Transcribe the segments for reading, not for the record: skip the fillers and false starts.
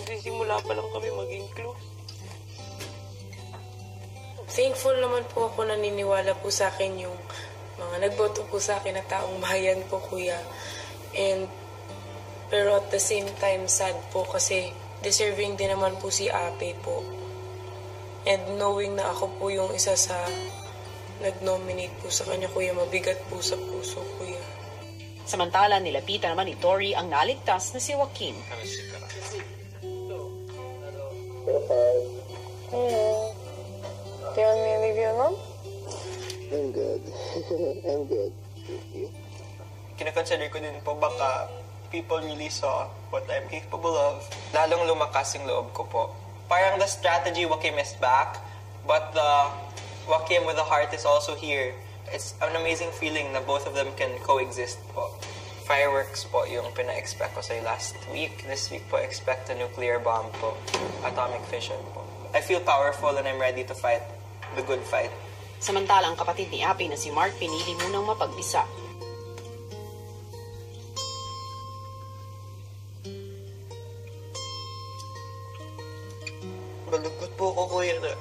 Nagsisimula pa lang kami maging close. Thankful naman po ako, naniniwala po sa akin yung mga nagboto po sa akin na taong bayan po, kuya. Pero at the same time, sad po kasi deserving din naman po si Ate po. And knowing na ako po yung isa sa nag-nominate po sa kanya, kuya, mabigat po sa puso, kuya. Samantala, nilapitan naman ni Tori ang naligtas na si Joaquin. Hello. Do you want me to leave you alone? I'm good. I'm good. Thank you. Kinakonsider ko din po baka people really saw what I'm capable of. Lalong lumakas yung loob ko po. Parang the strategy, Joaquin is back, but the Joaquin with the heart is also here. It's an amazing feeling na both of them can coexist po. Fireworks po yung pina-expect ko sa last week. This week po, expect a nuclear bomb po. Atomic fission po. I feel powerful and I'm ready to fight the good fight. Samantala, ang kapatid ni Api na si Mark pinili munang mapagbisa. Malungkot po ako, kuya, na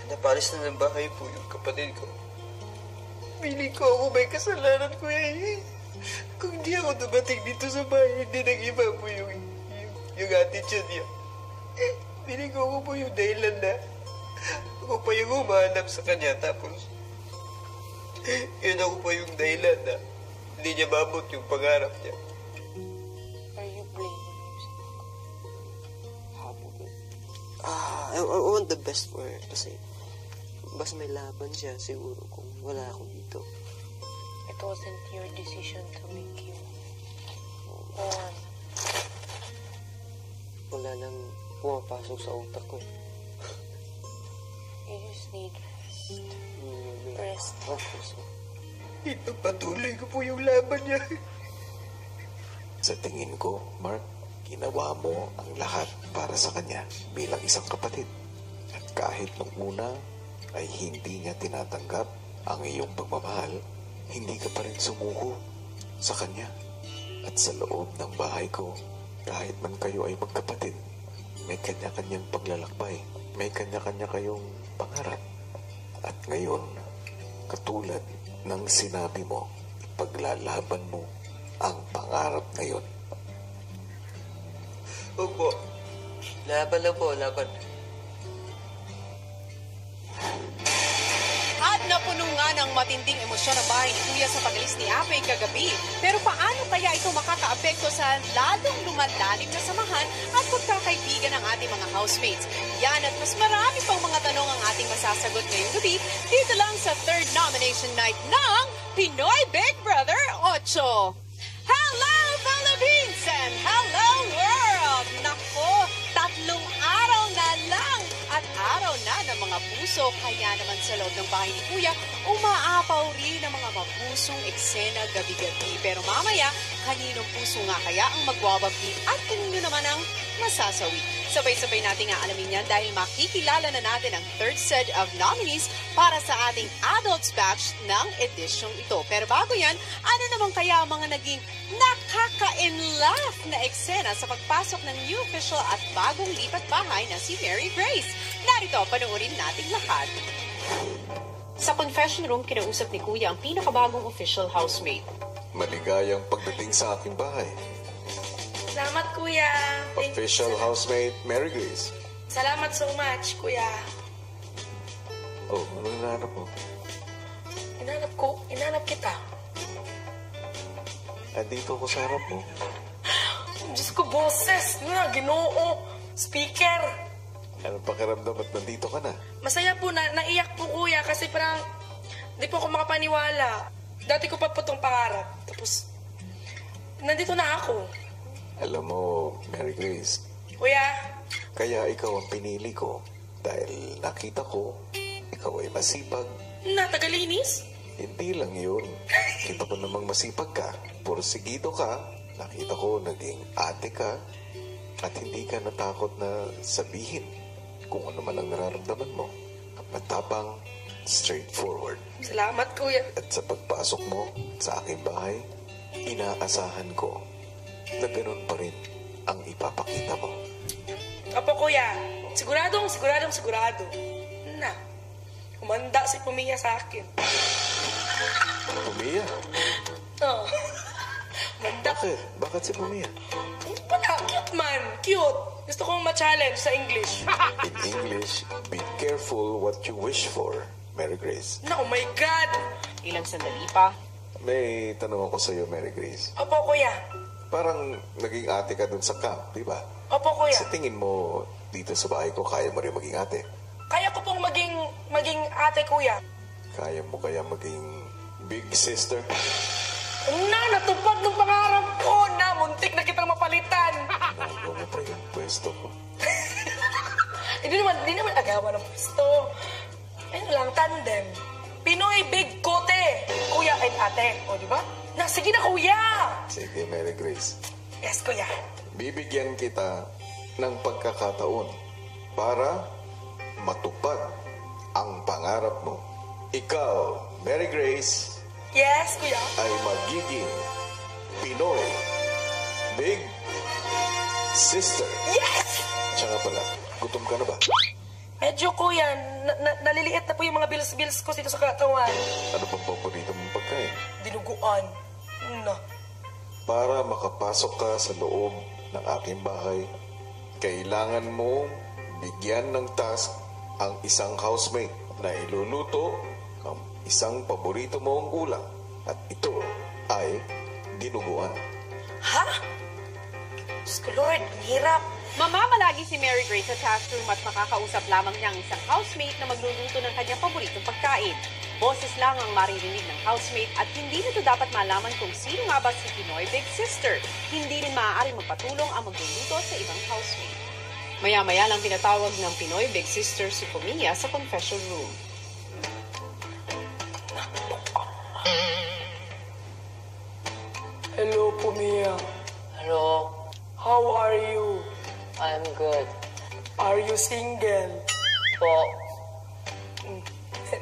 napalis na ng bahay po yung kapatid ko. Pili ko ako may kasalanan, kuya. Kung di ako dumating dito sa bahay, hindi nag-iba po yung attitude niya. Pili ko ako po yung dahilan na ako pa yung humahanap sa kanya. Tapos, yun ako po yung dahilan na hindi niya mabot yung pangarap niya. Are you blaming I want the best for her kasi mas may laban siya siguro kung wala ako dito. It wasn't your decision to make you one. Wala nang pumapasok sa utak ko. You just need rest. Rest. Ipagpatuloy ko po yung laban niya. Sa tingin ko, Mark, ginawa mo ang lahat para sa kanya bilang isang kapatid. At kahit nung una ay hindi niya tinatanggap ang iyong pagmamahal, hindi ka pa rin sumuko sa kanya. At sa loob ng bahay ko, kahit man kayo ay magkapatid, may kanya-kanyang paglalakbay, may kanya-kanya kayong pangarap. At ngayon, katulad ng sinabi mo, ipaglalaban mo ang pangarap na yun. Opo. Laban lang po, laban. At napuno nga ng matinding emosyon ang bahay ni Kuya sa pag-alis ni Apay kagabi. Pero paano kaya ito makakaapekto sa lalong lumalalim na samahan at pagkakaibigan ng ating mga housemates? Yan at mas marami pang mga tanong ang ating masasagot ngayong gabi dito lang sa third nomination night ng Pinoy Big Brother 8. Hello, Philippines! And hello, world! Nako, 3 araw na lang at araw na ng mga puso. Kaya naman sa loob ng bahay ni Kuya, umaapaw rin ang mga mapusong eksena gabi-gabi. Pero mamaya, kaninong puso nga kaya ang magwawagi at kanino naman ang masasawi? Sabay-sabay natin aalamin yan dahil makikilala na natin ang third set of nominees para sa ating adults batch ng edisyong ito. Pero bago yan, ano naman kaya ang mga naging nakaka-in-love na eksena sa pagpasok ng new official at bagong lipat bahay na si Mary Grace? Narito, panoorin nating lahat. Sa confession room, kinausap ni Kuya ang pinakabagong official housemate. Maligayang pagdating sa aking bahay. Salamat, Kuya. Official housemate, Mary Grace. Salamat so much, Kuya. Oh, ano hinahanap mo? Inanap kita. Andito ako sa harap mo. Diyos ko, boses na, Ginoo. Speaker. Anong pakiramdam at nandito ka na? Masaya po, naiyak po, Kuya, kasi parang di po ako makapaniwala. Dati ko pa po itong pangarap. Tapos, nandito na ako. Alam mo, Mary Grace, Kuya. kaya ikaw ang pinili ko dahil nakita ko ikaw ay masipag. Tagalinis? Hindi lang yun. Kita ko namang masipag ka. Porsigido ka. Nakita ko naging ate ka. At hindi ka natakot na sabihin kung ano man ang nararamdaman mo. Matapang, straightforward. Salamat, Kuya. At sa pagpasok mo sa aking bahay, inaasahan ko na ganun pa rin ang ipapakita mo. Opo, kuya. Sigurado. Na, humanda si Pumiya sa akin. Pumiya? Oh. Humanda. Bakit si Pumiya? Wala, cute man. Cute. Gusto kong ma-challenge sa English. In English, be careful what you wish for, Mary Grace. Na, oh my God. Ilang sandali pa. May tanong ako sa iyo, Mary Grace. Opo, kuya. Parang naging ate ka dun sa camp, di ba? Opo, kuya. Sa tingin mo, dito sa bahay ko, kaya mo rin maging ate? Kaya ko pong maging ate, kuya. Kaya mo kaya maging big sister? Na, natupad ng pangarap ko na. Muntik na kitang mapalitan. Nagawa mo pa yung pwesto ko. Hindi naman agawan ng pwesto. Ano lang, tandem. Pinoy Big Kote. Kuya and ate. O, di ba? Na, sige na, kuya. Sige, Mary Grace. Yes, kuya. Bibigyan kita ng pagkakataon para matupad ang pangarap mo. Ikaw, Mary Grace, Yes, kuya. ay magiging Pinoy Big Sister. Yes! Siya nga pala, gutom ka na ba? Medyo, kuya, naliliit na po yung mga bills ko dito sa katawan. Ano pang paborito mong pagkain? Dinuguan. Na. Para makapasok ka sa loob ng aking bahay, kailangan mo bigyan ng task ang isang housemate na iluluto ang isang paborito mong ulam. At ito ay dinuguan. Ha? Diyos ko, Lord, ang hirap. Mamamalagi si Mary Grace sa task room at makakausap lamang niya ang isang housemate na magluluto ng kanyang paboritong pagkain. Boses lang ang maririnig ng housemate at hindi nito dapat malaman kung sino nga ba si Pinoy Big Sister. Hindi rin maaaring magpatulong ang magluluto sa ibang housemate. Maya-maya lang pinatawag ng Pinoy Big Sister si Pumiya sa confession room. Hello, Pumiya. Hello, How are you? I'm good. Are you single? Po,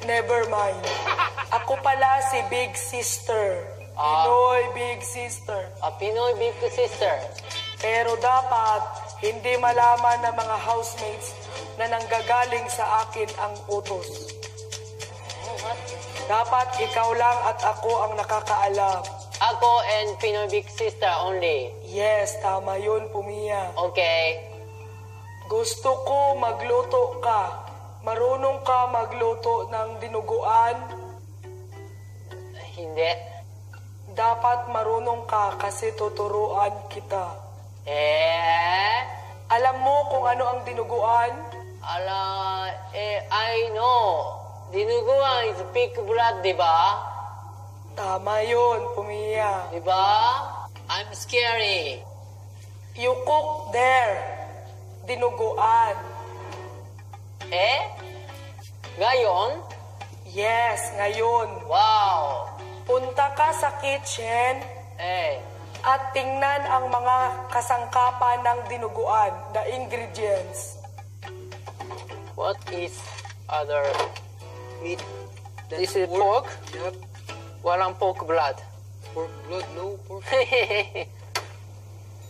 Never mind. Ako pala si Big Sister. Pinoy Big Sister. a Pinoy Big Sister. Pero dapat hindi malaman ng mga housemates na nanggagaling sa akin ang utos. What? Dapat ikaw lang at ako ang nakakaalam. Ako and Pinoy Big Sister only. Yes, tama yun, Pumiya. Okay. Gusto ko magluto ka. Marunong ka magluto ng dinuguan? Hindi. Dapat marunong ka kasi tuturuan kita. Alam mo kung ano ang dinuguan? I know. Dinuguan is pig blood, di ba? Tama yun, Pumiya. Di ba? I'm scary. You cook there. Dinuguan. Ngayon? Yes, ngayon. Wow. Punta ka sa kitchen at tingnan ang mga kasangkapan ng dinuguan, the ingredients. What is other meat? This is pork? Yep. Walang pork blood. Pork blood, no pork.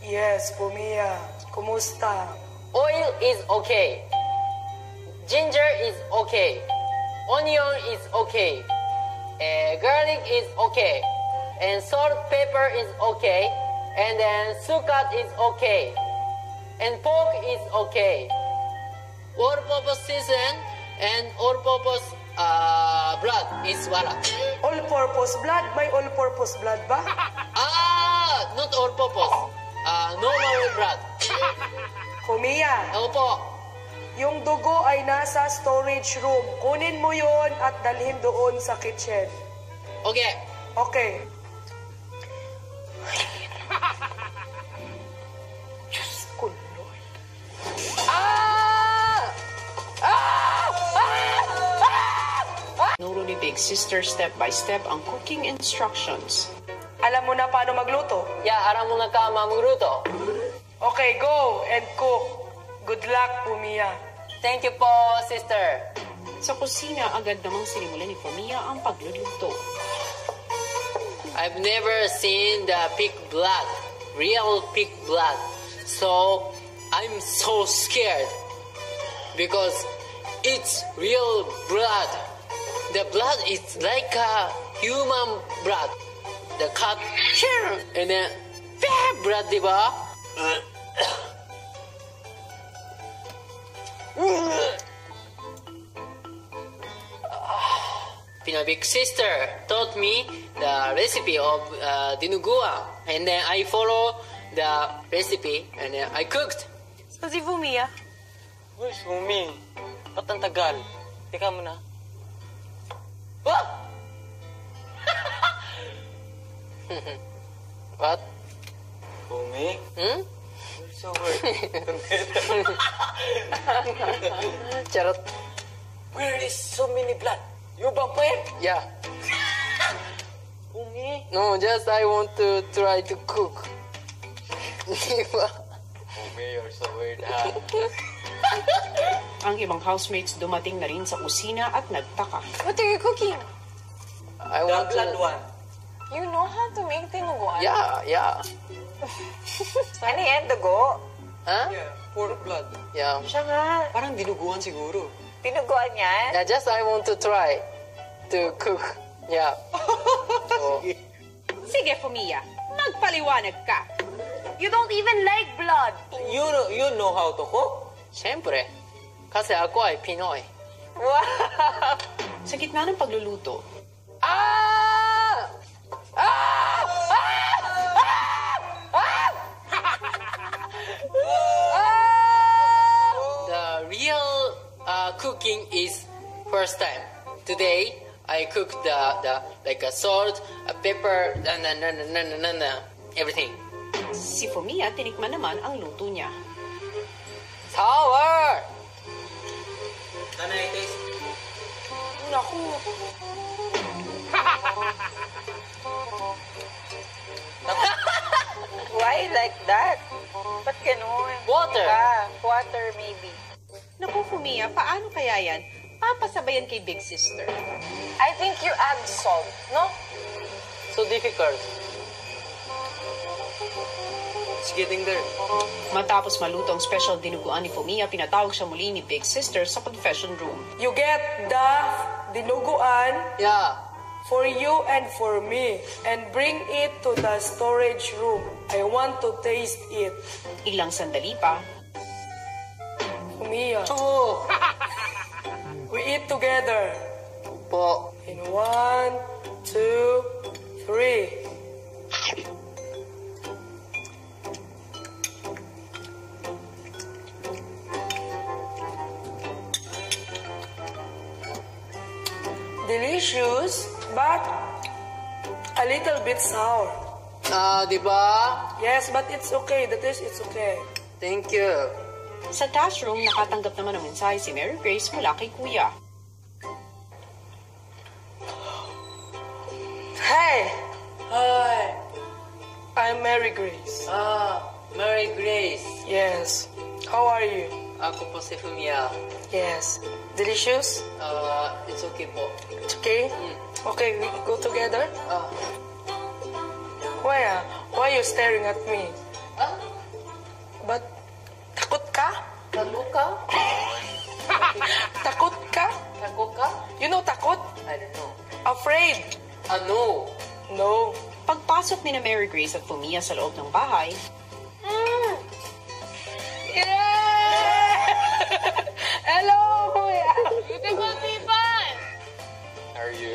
Yes, Pumiya. Kumusta? Oil is okay. Ginger is okay. Onion is okay. Garlic is okay. And salt, pepper is okay. And then sukat is okay. And pork is okay. All-purpose season and all-purpose blood is wala. All-purpose blood? May all-purpose blood ba? Not all-purpose. Normal blood. Pumiya, Opo. yung dugo ay nasa storage room. Kunin mo yon at dalhin doon sa kitchen. Okay. Okay. Diyos ko, Lord. Nuro ni Big Sister step by step ang cooking instructions. Alam mo na paano magluto? Yeah, aram mo na ka mamagluto. Okay, go and cook. Good luck, Pumiya. Thank you po, sister. Sa kusina, agad namang sinimulan ni Pumiya ang pagluluto. I've never seen the pig blood, real pig blood. So I'm so scared because it's real blood. The blood is like a human blood. The cut here and then blood, diba? My big sister taught me the recipe of dinuguan, and then I follow the recipe and then I cooked. So si Fumia? Uy, Sumi. Ba't ang tagal? Teka mo na. What? What? Sumi? Hmm? You're so weird. Charot. Where is so many blood? You vampire? Yeah. Sumi? No, just I want to try to cook. Sumi, you're so weird, ha? Ang ibang housemates dumating na rin sa kusina at nagtaka. What are you cooking? I The want blood to. one. You know how to make tinuguan? Yeah. Ano yan, dugo? Huh? Yeah, pork blood. Yeah. Siya nga. Parang dinuguan siguro. Tinuguan yan? Yeah, just I want to try to cook. Yeah. Oh. Sige, Fumia, magpaliwanag ka. You don't even like blood. You know how to cook? Siyempre. Kasi ako ay Pinoy. Wow. Sa gitna ng pagluluto, Ah! Ah! The real cooking is first time. Today I cook the like a salt, a pepper, everything. si Fumia tinikman naman ang luto niya. Sour. Can I taste? Naku. Why like that? Ba't ganun? Water. Water maybe. Naku, Fumia, paano kaya yan? Papasabayan kay Big Sister. I think you add salt, no? So difficult. It's getting there. Matapos maluto ang special dinuguan ni Fumia, pinatawag siya muli ni Big Sister sa confession room. You get the dinuguan Yeah. for you and for me and bring it to the storage room. I want to taste it. Ilang sandali pa, Fumia, Oh. we eat together. Po. In 1, 2, 3. Delicious, but a little bit sour. Di ba? Yes, but it's okay. The taste is okay. Thank you. sa task room, nakatanggap naman ng mensahe si Mary Grace mula kay Kuya. Hey! Hi! I'm Mary Grace. Mary Grace. Yes. How are you? Ako po si Fumia. Yes. Delicious? It's okay po. It's okay? Okay, we go together? Why? Why are you staring at me? But, takot ka? Takot ka? Takot ka? Takot ka? You know takot? I don't know. Afraid? No. No. Pagpasok ni na Mary Grace at Fumia sa loob ng bahay, Hello, Kuya! Are you?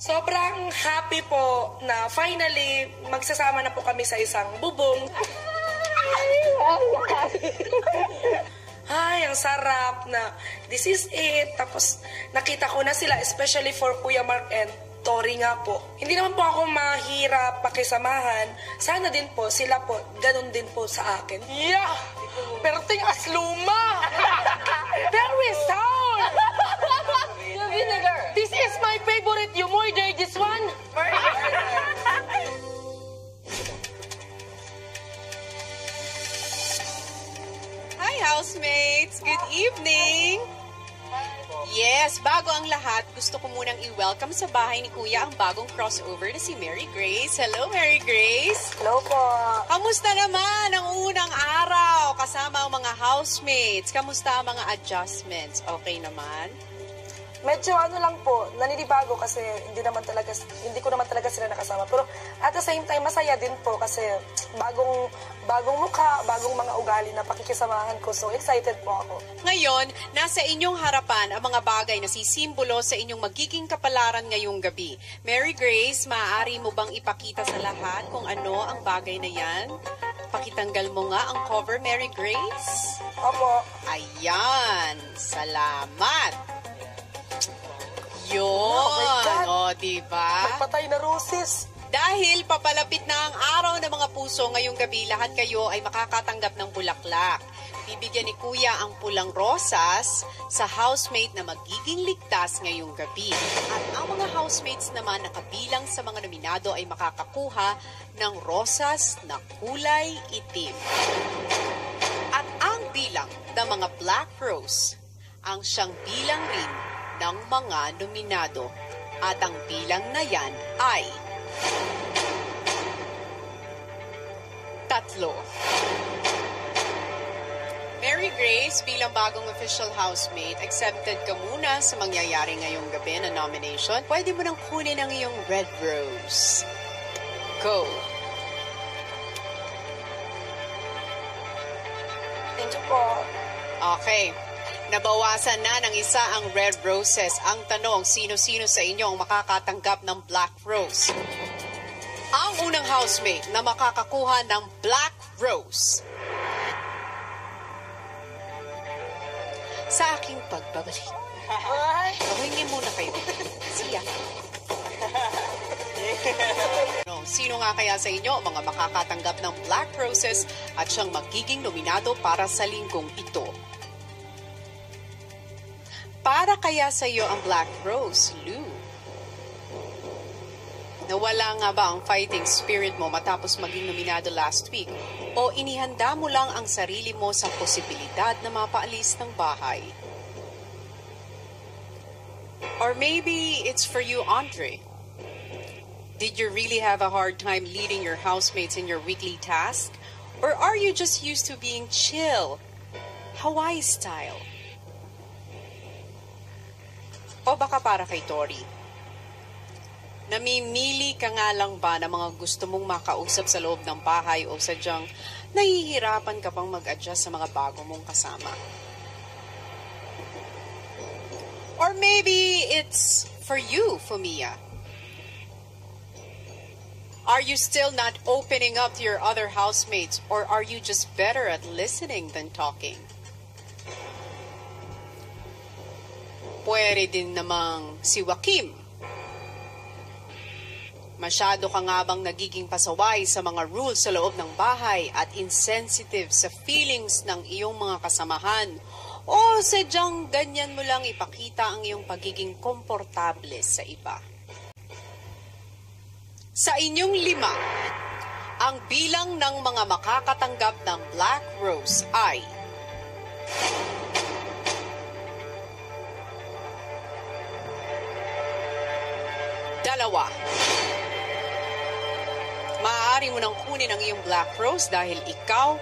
Sobrang happy po na finally magsasama na po kami sa isang bubong. Ay, ang sarap na this is it. Tapos nakita ko na sila, especially for Kuya Mark and Tori nga po. Hindi naman po ako mahirap pakisamahan. Sana din po, sila po, ganun din po sa akin. Yeah! Pero ting asluma! Very sour! This is my favorite. You murder this one? Hi, housemates! Good evening! Yes, bago ang lahat, gusto ko munang i-welcome sa bahay ni Kuya ang bagong crossover na si Mary Grace. Hello, Mary Grace! Hello po. Kamusta naman ang unang araw kasama ang mga housemates? Kamusta ang mga adjustments? Okay naman? Medyo lang po, naninibago kasi hindi ko naman talaga sila nakasama. Pero at the same time, masaya din po kasi bagong mukha, bagong mga ugali na pakikisamahan ko. So excited po ako. Ngayon, nasa inyong harapan ang mga bagay na sisimbolo sa inyong magiging kapalaran ngayong gabi. Mary Grace, maaari mo bang ipakita sa lahat kung ano ang bagay na yan? Pakitanggal mo nga ang cover, Mary Grace. Opo. Ayan, salamat. Yun, Oh my God. o diba? Magpatay na roses. Dahil papalapit na ang araw ng mga puso ngayong gabi, lahat kayo ay makakatanggap ng bulaklak. Bibigyan ni Kuya ang pulang rosas sa housemate na magiging ligtas ngayong gabi. At ang mga housemates naman na kabilang sa mga nominado ay makakakuha ng rosas na kulay itim. At ang bilang ng mga black rose ang siyang bilang rin ng mga nominado. At ang bilang na yan ay 3. Mary Grace, bilang bagong official housemate, accepted ka muna sa mangyayari ngayong gabi na nomination. Pwede mo nang kunin ang iyong red rose. Go! Thank you po. Okay. Nabawasan na ng isa ang red roses. Ang tanong, sino-sino sa inyo ang makakatanggap ng black rose? Ang unang housemate na makakakuha ng black rose. Sa aking pagbabalik. Pahingi muna kayo. Siya. No, sino nga kaya sa inyo ang mga makakatanggap ng black roses at siyang magiging nominado para sa linggong ito? Para kaya sa iyo ang black rose, Lou? Nawala nga ba ang fighting spirit mo matapos maging nominado last week? O inihanda mo lang ang sarili mo sa posibilidad na mapaalis ng bahay? Or maybe it's for you, Andre. Did you really have a hard time leading your housemates in your weekly task? Or are you just used to being chill, Hawaii style? O baka para kay Tori? Namimili ka nga lang ba ng mga gusto mong makausap sa loob ng bahay o sadyang nahihirapan ka pang mag-adjust sa mga bago mong kasama? Or maybe it's for you, Fumia. Are you still not opening up to your other housemates, or are you just better at listening than talking? Pwede din namang si Joaquim. Masyado ka nga bang nagiging pasaway sa mga rules sa loob ng bahay at insensitive sa feelings ng iyong mga kasamahan? O sadyang ganyan mo lang ipakita ang iyong pagiging komportable sa iba? Sa inyong 5, ang bilang ng mga makakatanggap ng Black Rose ay 2. Maaari mo nang kunin ang iyong Black Rose dahil ikaw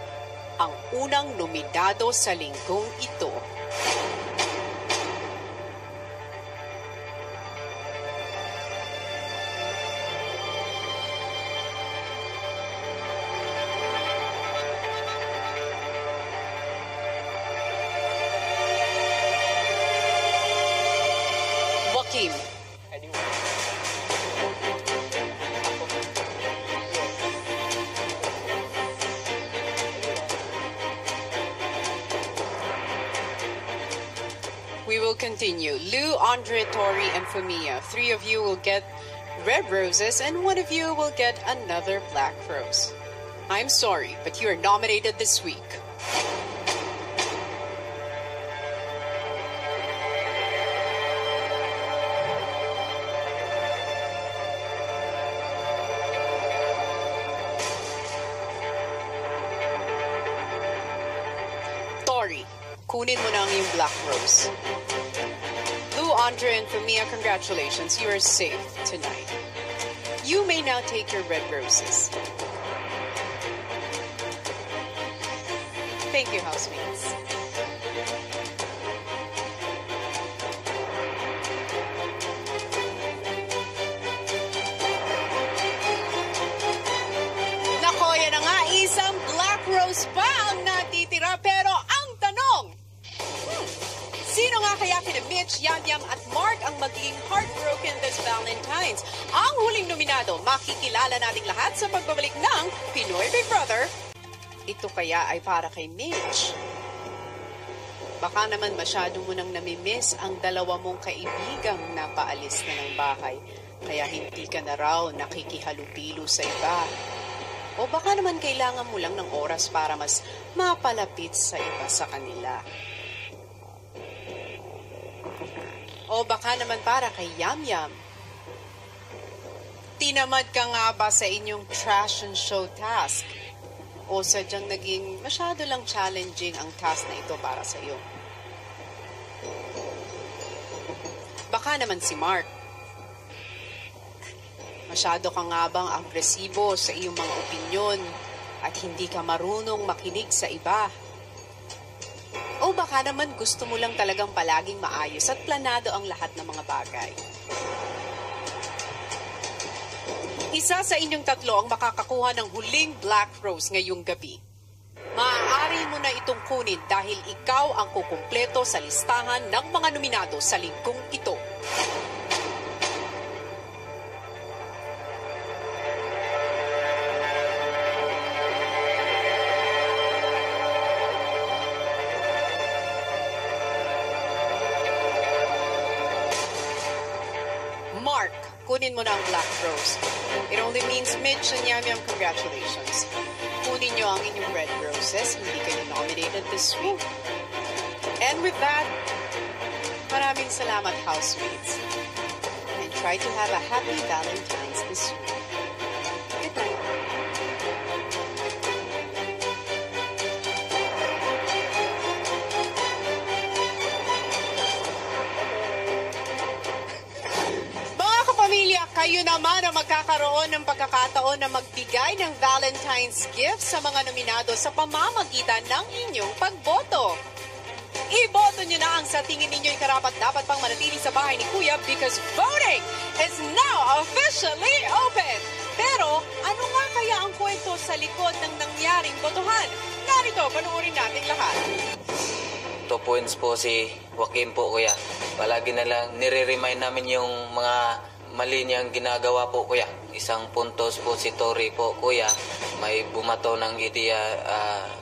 ang unang nominado sa linggong ito. Joaquim. We will continue. Lou, Andre, Tori, and Fumia. 3 of you will get red roses and 1 of you will get another black rose. I'm sorry, but you are nominated this week. Tori, kunin mo na ang iyong black rose. Lou, Alejandra and Fumia, congratulations. You are safe tonight. You may now take your red roses. Thank you, housemates. Nako, yan na nga, isang black rose pa ang natitira. Pero ang tanong, sino nga kaya kina Mitch, Yam-Yam at Mark ang maging heartbroken this Valentine's? Ang huling nominado, makikilala nating lahat sa pagbabalik ng Pinoy Big Brother. Ito kaya ay para kay Mitch. Baka naman masyado mo nang namimiss ang dalawa mong kaibigang napaalis na ng bahay. Kaya hindi ka na raw nakikihalupilo sa iba. O baka naman kailangan mo lang ng oras para mas mapalapit sa iba sa kanila. O baka naman para kay Yam-Yam. Tinamad ka nga ba sa inyong trash and show task? O sadyang naging masyado lang challenging ang task na ito para sa iyo? Baka naman si Mark. Masyado ka nga bang agresibo sa iyong mga opinyon at hindi ka marunong makinig sa iba? O baka naman gusto mo lang talagang palaging maayos at planado ang lahat ng mga bagay? Isa sa inyong tatlo ang makakakuha ng huling Black Rose ngayong gabi. Maaari mo na itong kunin dahil ikaw ang kukumpleto sa listahan ng mga nominado sa linggong ito. Mark, kunin mo na ang Black Rose. It only means Mitch and Yam-Yam, congratulations. Kunin nyo ang inyong red roses. Hindi kayo nominated this week. And with that, maraming salamat, housemates. And try to have a happy Valentine's this week. Good night. Kayo naman ang magkakaroon ng pagkakataon na magbigay ng Valentine's gift sa mga nominado sa pamamagitan ng inyong pagboto. Iboto nyo na ang sa tingin ninyo'y karapat-dapat pang manatili sa bahay ni Kuya because voting is now officially open. Pero ano nga kaya ang kwento sa likod ng nangyaring botohan? Narito, panoorin natin lahat. 2 points po si Joaquim po, Kuya. Palagi na lang nire-remind namin yung mga mali niyang ginagawa po, Kuya. 1 puntos po si Tori po, Kuya. May bumato ng ideya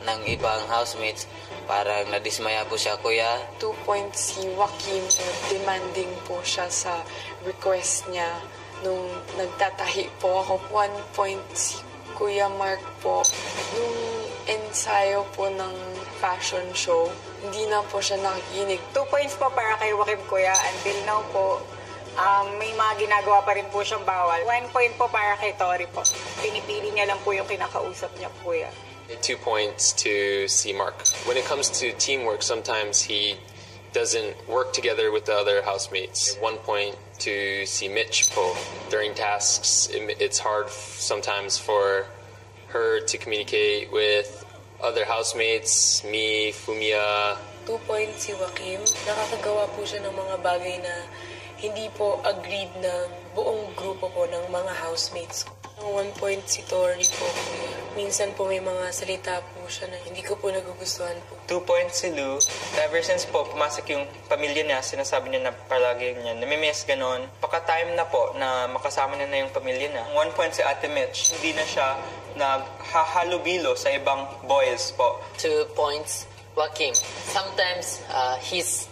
ng ibang housemates. Parang nadismaya po siya, Kuya. 2 points si Joaquim. Demanding po siya sa request niya. Nung nagtatahi po ako, 1 point si Kuya Mark po. Nung ensayo po ng fashion show, hindi na po siya nakikinig. 2 points po para kay Joaquim, Kuya. Until now po, may mga ginagawa pa rin po siyang bawal. 1 point po para kay Tori po. Pinipili niya lang po yung kinakausap niya, Kuya. 2 points to C. Mark. When it comes to teamwork, sometimes he doesn't work together with the other housemates. 1 point to C. Mitch po. During tasks, it's hard sometimes for her to communicate with other housemates, me, Fumia. 2 points si Joaquim. Nakakagawa po siya ng mga bagay na hindi po agreed ng buong grupo po ng mga housemates ko. 1 point si Tori po. Minsan po may mga salita po siya na hindi ko po nagugustuhan po. 2 points si Lou. Ever since po pumasok yung pamilya niya, sinasabi niya na palagi niya, namimiss ganon. Pagka-time na po na makasama niya na yung pamilya niya. 1 point si Ate Mitch. Hindi na siya naghahalubilo sa ibang boys po. 2 points, Joaquim. Sometimes his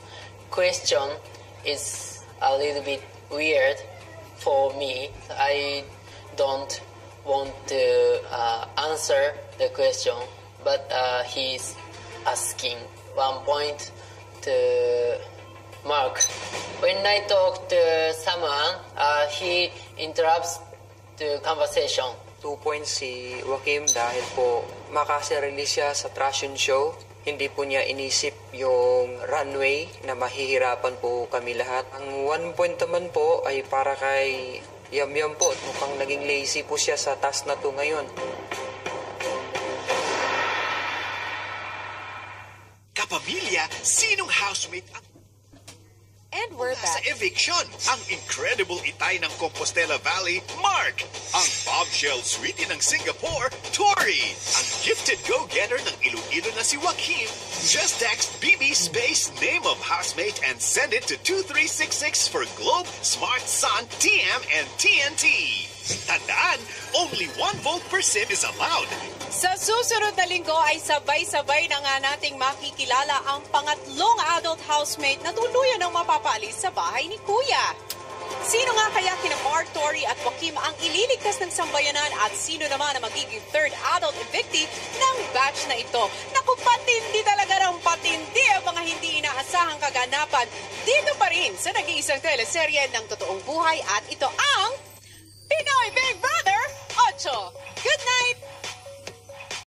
question is a little bit weird for me. I don't want to answer the question, but he's asking. 1 point to Mark. When I talk to someone, he interrupts the conversation. 2 points si Joaquim dahil po makasarili siya sa trash and show. Hindi po niya inisip yung runway na mahihirapan po kami lahat. Ang 1 point naman po ay para kay Yam po. Mukhang naging lazy po siya sa task na to ngayon. Kapamilya, sinong housemate ang And we're sa back. eviction? Ang incredible itay ng Compostela Valley, Mark. Ang bombshell sweetie ng Singapore, Tori. Ang gifted go-getter ng Iloilo na si Joaquim. Just text BB space name of housemate and send it to 2366 for Globe, Smart Sun, TM, and TNT. Tandaan, only 1 vote per sim is allowed. Sa susunod na linggo ay sabay-sabay na nga nating makikilala ang pangatlong adult housemate na tuluyan ng mapapaalis sa bahay ni Kuya. Sino nga kaya kina Mark, Tori at Joaquim ang ililigtas ng sambayanan at sino naman ang magiging third adult evictee ng batch na ito? Naku, patindi talaga ng patindi ang mga hindi inaasahang kaganapan dito pa rin sa nag-iisang teleserye ng totoong buhay at ito ang Pinoy Big Brother 8. Good night!